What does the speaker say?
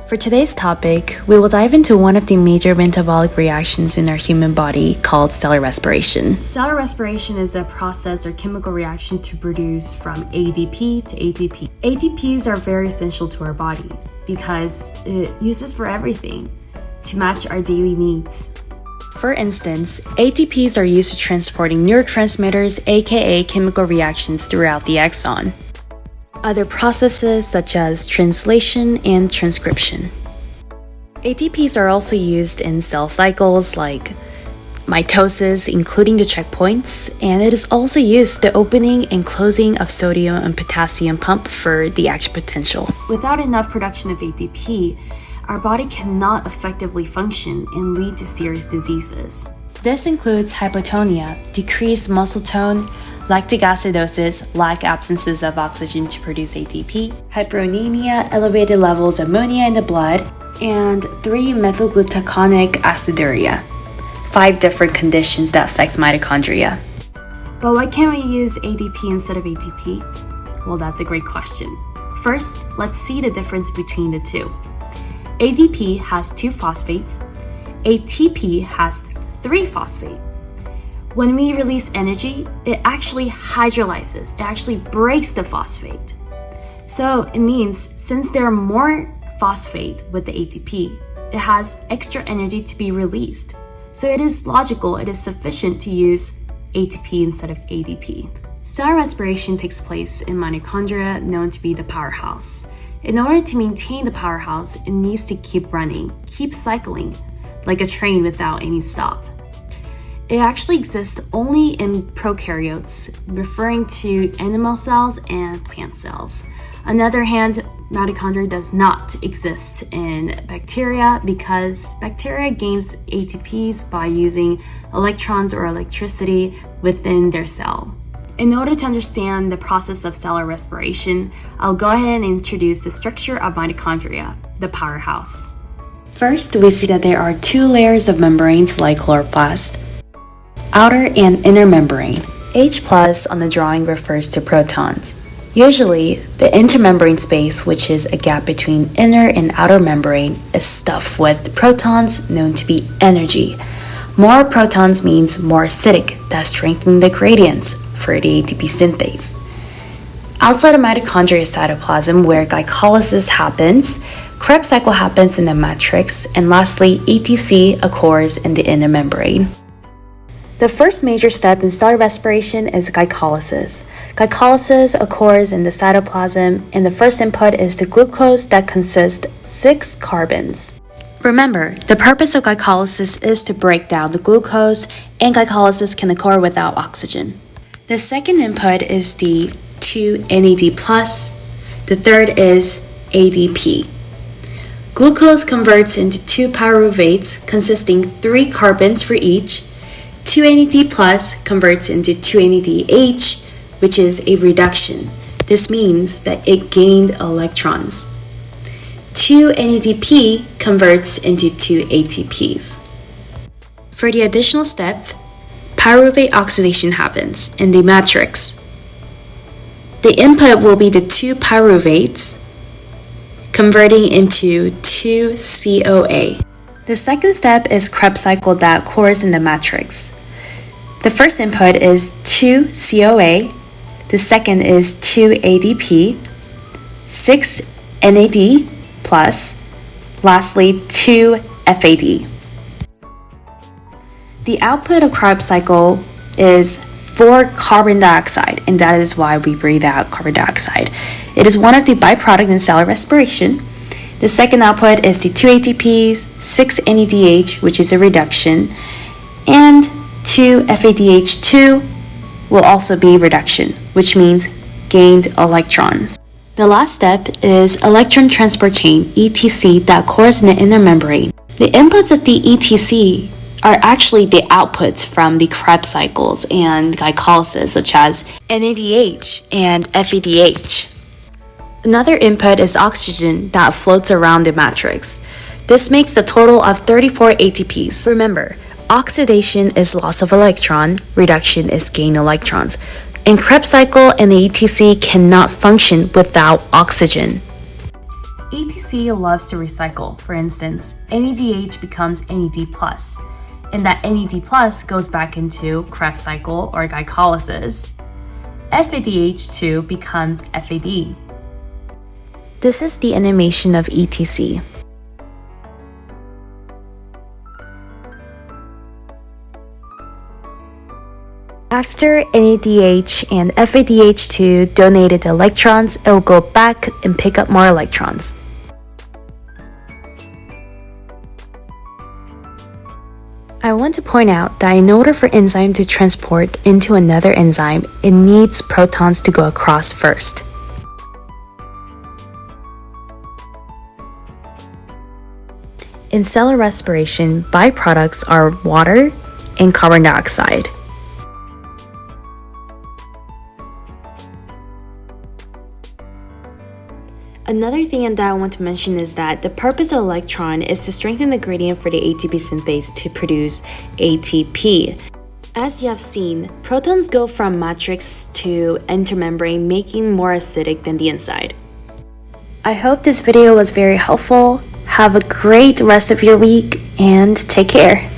For today's topic, we will dive into one of the major metabolic reactions in our human body called cellular respiration. Cellular respiration is a process or chemical reaction to produce from ADP to ATP. ATPs are very essential to our bodies because it uses for everything to match our daily needs. For instance, ATPs are used to transporting neurotransmitters, aka chemical reactions throughout the axon. Other processes such as translation and transcription. ATPs are also used in cell cycles like mitosis, including the checkpoints, and it is also used the opening and closing of sodium and potassium pump for the action potential. Without enough production of ATP, our body cannot effectively function and lead to serious diseases. This includes hypotonia, decreased muscle tone, lactic acidosis, lack absences of oxygen to produce ATP, hyperonemia, elevated levels of ammonia in the blood, and 3-methylglutaconic aciduria, 5 different conditions that affect mitochondria. But why can't we use ADP instead of ATP? Well, that's a great question. First, let's see the difference between the two. ADP has 2 phosphates, ATP has 3 phosphates. When we release energy, it actually hydrolyzes, it actually breaks the phosphate. So it means since there are more phosphate with the ATP, it has extra energy to be released. So it is logical, it is sufficient to use ATP instead of ADP. Cellular respiration takes place in mitochondria, known to be the powerhouse. In order to maintain the powerhouse, it needs to keep running, keep cycling, like a train without any stop. It actually exists only in prokaryotes, referring to animal cells and plant cells. On the other hand, mitochondria does not exist in bacteria because bacteria gains ATPs by using electrons or electricity within their cell. In order to understand the process of cellular respiration, I'll go ahead and introduce the structure of mitochondria, the powerhouse. First, we see that there are 2 layers of membranes like chloroplast, outer and inner membrane. H+ on the drawing refers to protons. Usually, the intermembrane space, which is a gap between inner and outer membrane, is stuffed with protons known to be energy. More protons means more acidic, thus strengthening the gradients for the ATP synthase. Outside of mitochondria cytoplasm, where glycolysis happens, Krebs cycle happens in the matrix, and lastly, ETC occurs in the inner membrane. The first major step in cellular respiration is glycolysis. Glycolysis occurs in the cytoplasm, and the first input is the glucose that consists 6 carbons. Remember, the purpose of glycolysis is to break down the glucose, and glycolysis can occur without oxygen. The second input is the 2-NAD+, the third is ADP. Glucose converts into 2 pyruvates consisting 3 carbons for each. 2-NAD+ converts into 2-NADH, which is a reduction. This means that it gained electrons. 2-NADP converts into 2 ATPs. For the additional step, pyruvate oxidation happens in the matrix. The input will be the 2 pyruvates converting into 2 CoA. The second step is Krebs cycle that occurs in the matrix. The first input is 2 CoA, the second is 2 ADP, 6 NAD+, lastly 2 FAD. The output of Krebs cycle is 4 carbon dioxide, and that is why we breathe out carbon dioxide. It is one of the byproducts in cellular respiration. The second output is the 2 ATPs, 6 NADH, which is a reduction, and 2 FADH2 will also be reduction, which means gained electrons. The last step is electron transport chain, ETC, that occurs in the inner membrane. The inputs of the ETC are actually the outputs from the Krebs cycles and glycolysis, such as NADH and FADH. Another input is oxygen that floats around the matrix. This makes a total of 34 ATPs. Remember, oxidation is loss of electron, reduction is gain electrons. And Krebs cycle and the ETC cannot function without oxygen. ATC loves to recycle. For instance, NADH becomes NAD+, and that NAD+ goes back into Krebs cycle or glycolysis. FADH2 becomes FAD. This is the animation of ETC. After NADH and FADH2 donated electrons, it will go back and pick up more electrons. I want to point out that in order for enzyme to transport into another enzyme, it needs protons to go across first. In cellular respiration, byproducts are water and carbon dioxide. Another thing that I want to mention is that the purpose of electron is to strengthen the gradient for the ATP synthase to produce ATP. As you have seen, protons go from matrix to intermembrane, making more acidic than the inside. I hope this video was very helpful. Have a great rest of your week and take care.